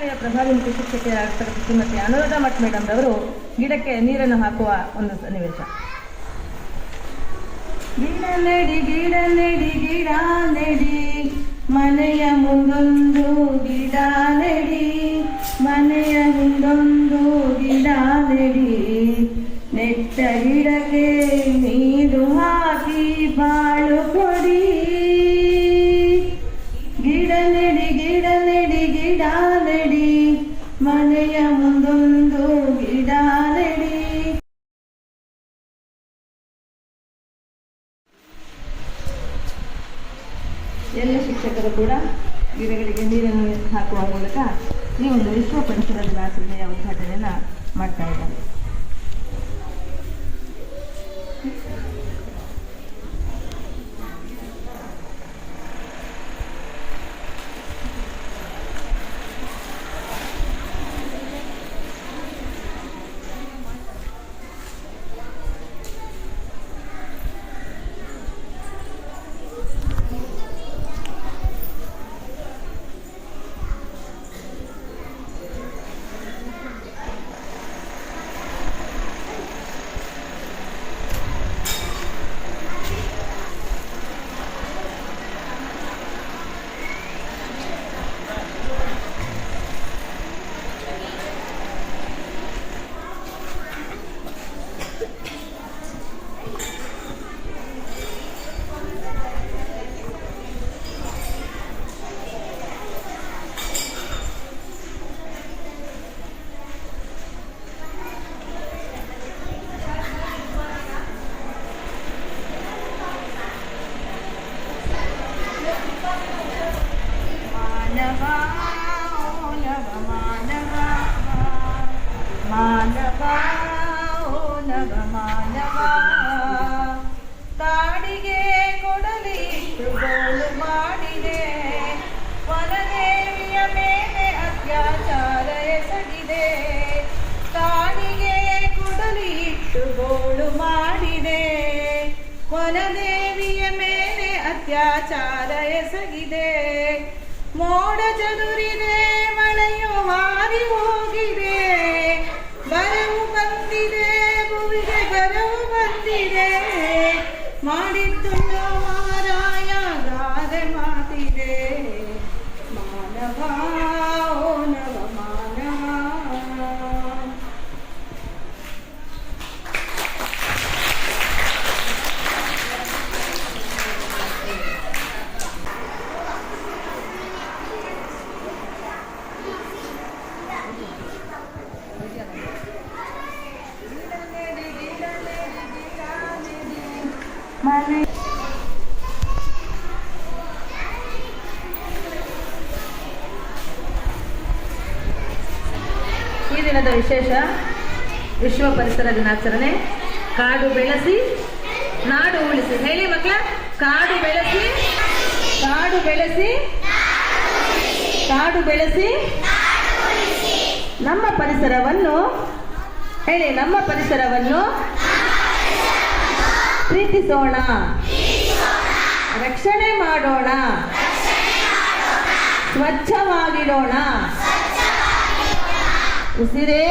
ಶಾಲೆಯ ಪ್ರಭಾವಿ ಮುಖ್ಯ ಶಿಕ್ಷಕಿಯರಾಗಿರ್ತಕ್ಕಂಥ ಶ್ರೀಮತಿ ಅನುರಾಧ ಮಠ್ ಮೇಡಮ್ ರವರು ಗಿಡಕ್ಕೆ ನೀರನ್ನು ಹಾಕುವ ಒಂದು ಸನ್ನಿವೇಶ. ಗಿಡ ನೆಡಿ ಗಿಡ ನೆಡಿ ಗಿಡ ನೆಡಿ ಮನೆಯ ಮುಂದೊಂದು ಗಿಡ ನೆಡಿ ಮನೆಯ ಹಿಂದೊಂದು ಗಿಡ ನೆಡಿ ನೆಟ್ಟ ಗಿಡಕ್ಕೆ ನೀರು ಹಾಕಿ ಬಾಳು ಕೊಡಿ. ಗಿಡ ನೆಡಿ ಗಿಡ ನೆಡಿ ಗಿಡ ನೆಡಿ ಮನೆಯ ಮುಂದೊಂದು ಗಿಡ ನೆಡಿ. ಎಲ್ಲ ಶಿಕ್ಷಕರು ಕೂಡ ಗಿಡಗಳಿಗೆ ನೀರನ್ನು ಹಾಕುವ ಮೂಲಕ ಈ ಒಂದು ವಿಶ್ವ ಪರಿಸರ ದಿನಾಚರಣೆಯ ಉದ್ಘಾಟನೆಯನ್ನು ಮಾಡ್ತಾ ಇದ್ದಾರೆ. ಕಾಡಿಗೆ ಕೊಡಲಿಟ್ಟು ಗೋಳು ಮಾಡಿದೆ, ವನದೇವಿಯ ಮೇಲೆ ಅತ್ಯಾಚಾರ ಎಸಗಿದೆ. ಕಾಡಿಗೆ ಕೊಡಲಿಟ್ಟು ಗೋಳು ಮಾಡಿದೆ, ವನದೇವಿಯ ಮೇಲೆ ಅತ್ಯಾಚಾರ ಎಸಗಿದೆ. ಮೋಡ ಚದುರಿದೆ, ಮಳೆಯು ಹಾರಿ ಹೋಗಿದೆ, ಬರವು ಬಂದಿದೆ, ಭೂಮಿಗೆ ಬರವು ಬಂದಿದೆ. ಮಾಡಿದ್ದು ಮಾರಾಯ ಗಾದೆ ಮಾತಿದೆ, ಮಾನವ ಓ ನವ ಮಾನವ. ಈ ದಿನದ ವಿಶೇಷ ವಿಶ್ವ ಪರಿಸರ ದಿನಾಚರಣೆ. ಕಾಡು ಬೆಳೆಸಿ ನಾಡು ಉಳಿಸಿ. ಹೇಳಿ ಮಕ್ಕಳ, ಕಾಡು ಬೆಳೆಸಿ ಕಾಡು ಬೆಳೆಸಿ ಕಾಡು ಬೆಳೆಸಿ ನಮ್ಮ ಪರಿಸರವನ್ನು, ಹೇಳಿ, ನಮ್ಮ ಪರಿಸರವನ್ನು ಪ್ರೀತಿಸೋಣ, ರಕ್ಷಣೆ ಮಾಡೋಣ, ಸ್ವಚ್ಛವಾಗಿಡೋಣ. ಉಸಿರೇ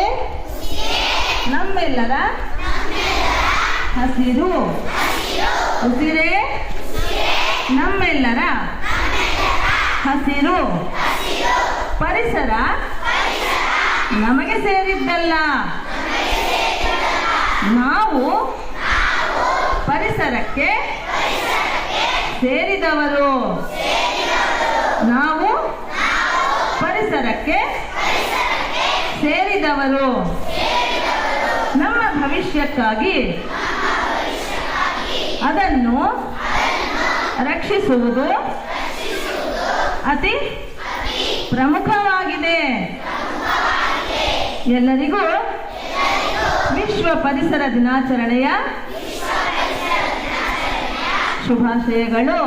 ನಮ್ಮೆಲ್ಲರ ಹಸಿರು. ಉಸಿರೇ ನಮ್ಮೆಲ್ಲರ ಹಸಿರು. ಪರಿಸರ ನಮಗೆ ಸೇರಿದ್ದಲ್ಲ, ನಾವು ಪರಿಸರಕ್ಕೆ ಸೇರಿದವರು. ನಾವು ಪರಿಸರಕ್ಕೆ ಸೇರಿದವರು. ನಮ್ಮ ಭವಿಷ್ಯಕ್ಕಾಗಿ ಅದನ್ನು ರಕ್ಷಿಸುವುದು ಅತಿ ಪ್ರಮುಖವಾಗಿದೆ. ಎಲ್ಲರಿಗೂ ವಿಶ್ವ ಪರಿಸರ ದಿನಾಚರಣೆಯ ಶುಭಾಶಯಗಳು.